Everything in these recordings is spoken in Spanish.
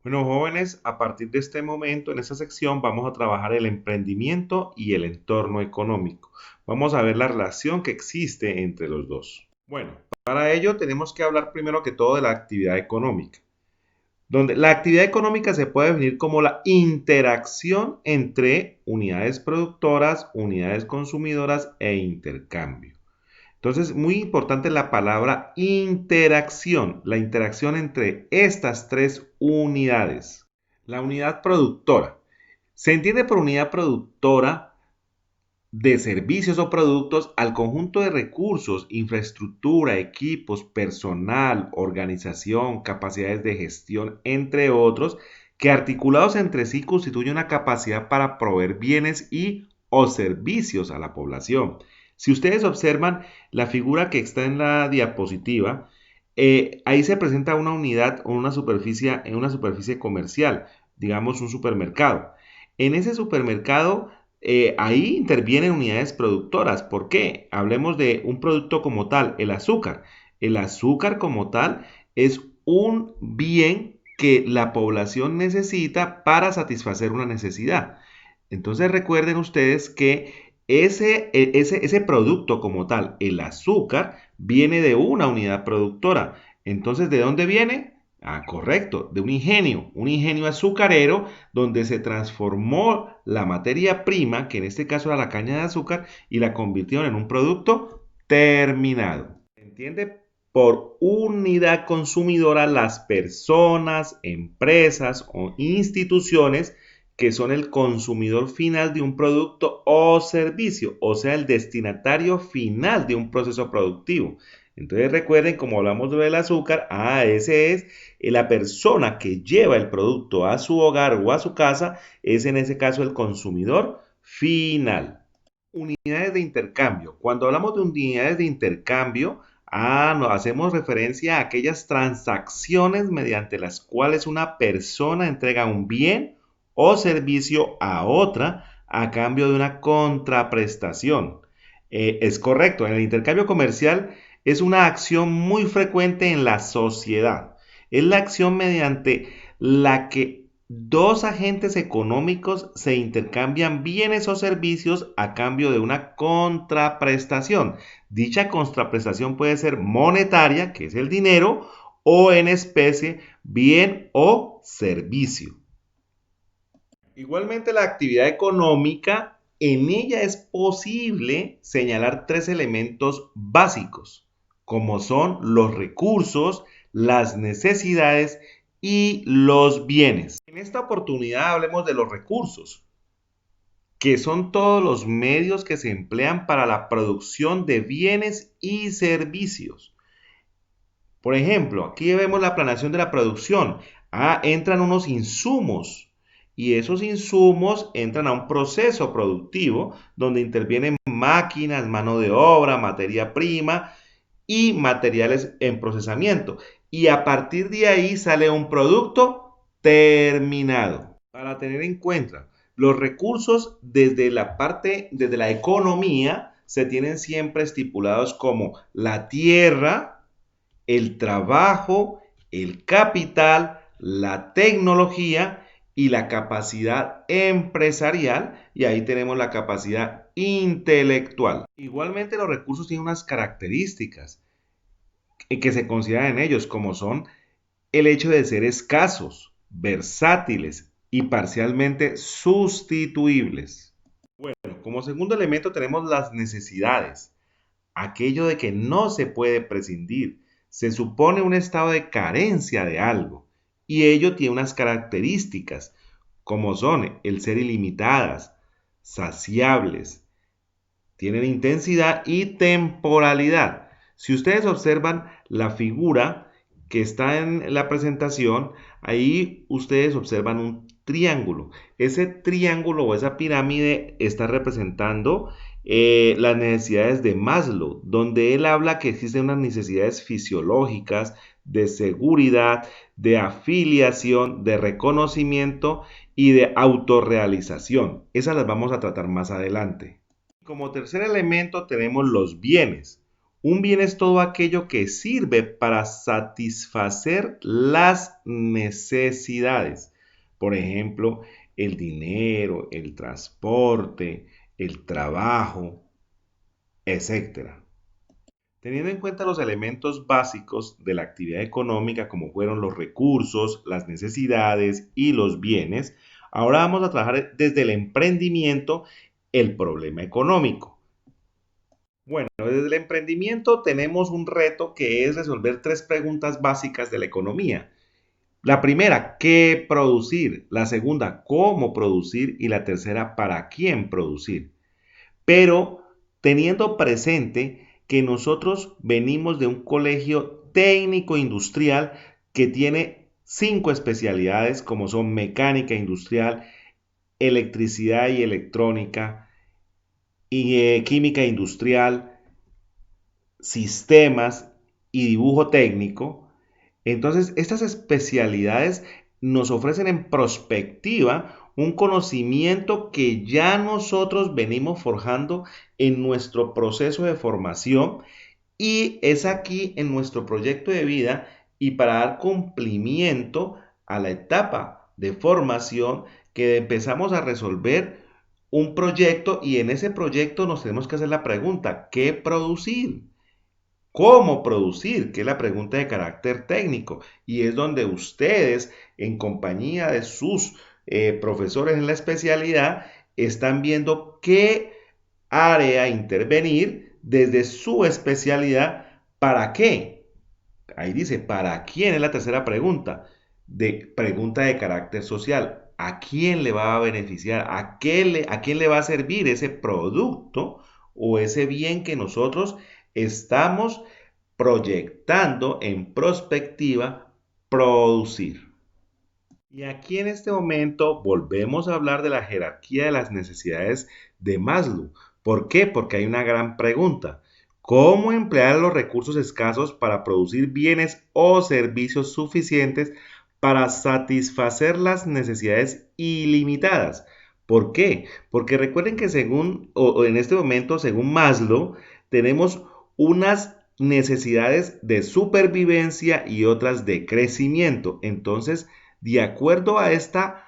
Bueno, jóvenes, a partir de este momento, en esta sección, vamos a trabajar el emprendimiento y el entorno económico. Vamos a ver la relación que existe entre los dos. Bueno, para ello tenemos que hablar primero que todo de la actividad económica, donde la actividad económica se puede definir como la interacción entre unidades productoras, unidades consumidoras e intercambio. Entonces, muy importante la palabra interacción, la interacción entre estas tres unidades. La unidad productora. Se entiende por unidad productora de servicios o productos al conjunto de recursos, infraestructura, equipos, personal, organización, capacidades de gestión, entre otros, que articulados entre sí constituyen una capacidad para proveer bienes y o servicios a la población. Si ustedes observan la figura que está en la diapositiva, ahí se presenta una unidad o en una superficie comercial, digamos un supermercado. En ese supermercado ahí intervienen unidades productoras. ¿Por qué? Hablemos de un producto como tal, el azúcar. El azúcar como tal es un bien que la población necesita para satisfacer una necesidad. Entonces recuerden ustedes que ese producto como tal, el azúcar, viene de una unidad productora. Entonces, ¿de dónde viene? Ah, correcto, de un ingenio azucarero donde se transformó la materia prima, que en este caso era la caña de azúcar, y la convirtieron en un producto terminado. ¿Se entiende? Por unidad consumidora las personas, empresas o instituciones que son el consumidor final de un producto o servicio, o sea, el destinatario final de un proceso productivo. Entonces recuerden, como hablamos del azúcar, ese es la persona que lleva el producto a su hogar o a su casa, es en ese caso el consumidor final. Unidades de intercambio. Cuando hablamos de unidades de intercambio, nos hacemos referencia a aquellas transacciones mediante las cuales una persona entrega un bien o servicio a otra a cambio de una contraprestación. Es correcto, en el intercambio comercial es una acción muy frecuente en la sociedad. Es la acción mediante la que dos agentes económicos se intercambian bienes o servicios a cambio de una contraprestación. Dicha contraprestación puede ser monetaria, que es el dinero, o en especie, bien o servicio. Igualmente la actividad económica, en ella es posible señalar tres elementos básicos, como son los recursos, las necesidades y los bienes. En esta oportunidad hablemos de los recursos, que son todos los medios que se emplean para la producción de bienes y servicios. Por ejemplo, aquí vemos la planeación de la producción. Entran unos insumos y esos insumos entran a un proceso productivo donde intervienen máquinas, mano de obra, materia prima y materiales en procesamiento. Y a partir de ahí sale un producto terminado. Para tener en cuenta, los recursos desde la economía se tienen siempre estipulados como la tierra, el trabajo, el capital, la tecnología y la capacidad empresarial, y ahí tenemos la capacidad intelectual. Igualmente los recursos tienen unas características que se consideran en ellos, como son el hecho de ser escasos, versátiles y parcialmente sustituibles. Bueno, como segundo elemento tenemos las necesidades, aquello de que no se puede prescindir. Se supone un estado de carencia de algo y ello tiene unas características como son el ser ilimitadas, saciables, tienen intensidad y temporalidad. Si ustedes observan la figura que está en la presentación, ahí ustedes observan un triángulo. Ese triángulo o esa pirámide está representando las necesidades de Maslow, donde él habla que existen unas necesidades fisiológicas, de seguridad, de afiliación, de reconocimiento y de autorrealización. Esas las vamos a tratar más adelante. Como tercer elemento tenemos los bienes. Un bien es todo aquello que sirve para satisfacer las necesidades. Por ejemplo, el dinero, el transporte, el trabajo, etcétera. Teniendo en cuenta los elementos básicos de la actividad económica, como fueron los recursos, las necesidades y los bienes, ahora vamos a trabajar desde el emprendimiento el problema económico. Bueno, desde el emprendimiento tenemos un reto que es resolver tres preguntas básicas de la economía. La primera, ¿qué producir? La segunda, ¿cómo producir? Y la tercera, ¿para quién producir? Pero teniendo presente que nosotros venimos de un colegio técnico industrial que tiene 5 especialidades como son mecánica industrial, electricidad y electrónica, y química industrial, sistemas y dibujo técnico. Entonces, estas especialidades nos ofrecen en prospectiva un conocimiento que ya nosotros venimos forjando en nuestro proceso de formación y es aquí en nuestro proyecto de vida y para dar cumplimiento a la etapa de formación que empezamos a resolver un proyecto y en ese proyecto nos tenemos que hacer la pregunta, ¿qué producir? ¿Cómo producir? Que es la pregunta de carácter técnico y es donde ustedes, en compañía de sus profesores en la especialidad, están viendo qué área intervenir desde su especialidad. ¿Para qué? Ahí dice, ¿para quién? Es la tercera pregunta. Pregunta de carácter social. ¿A quién le va a beneficiar? ¿A quién le va a servir ese producto o ese bien que nosotros estamos proyectando en prospectiva producir? Y aquí en este momento volvemos a hablar de la jerarquía de las necesidades de Maslow. ¿Por qué? Porque hay una gran pregunta. ¿Cómo emplear los recursos escasos para producir bienes o servicios suficientes para satisfacer las necesidades ilimitadas? ¿Por qué? Porque recuerden que o en este momento, según Maslow, tenemos unas necesidades de supervivencia y otras de crecimiento. Entonces, de acuerdo a esta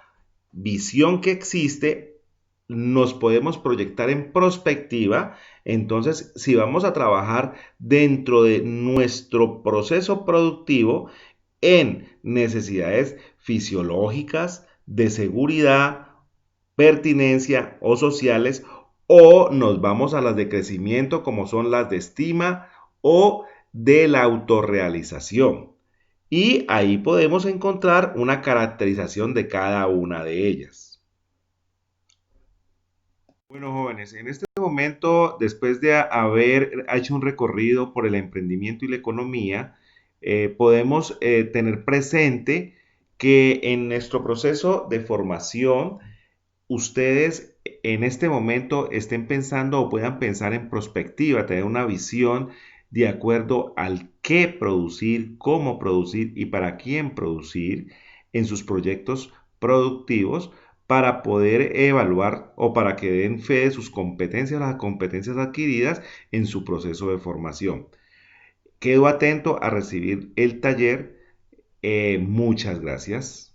visión que existe, nos podemos proyectar en prospectiva. Entonces, si vamos a trabajar dentro de nuestro proceso productivo en necesidades fisiológicas, de seguridad, pertinencia o sociales, o nos vamos a las de crecimiento como son las de estima o de la autorrealización. Y ahí podemos encontrar una caracterización de cada una de ellas. Bueno, jóvenes, en este momento, después de haber hecho un recorrido por el emprendimiento y la economía, podemos tener presente que en nuestro proceso de formación, ustedes en este momento estén pensando o puedan pensar en prospectiva, tener una visión de acuerdo al qué producir, cómo producir y para quién producir en sus proyectos productivos para poder evaluar o para que den fe de sus competencias, las competencias adquiridas en su proceso de formación. Quedo atento a recibir el taller. Muchas gracias.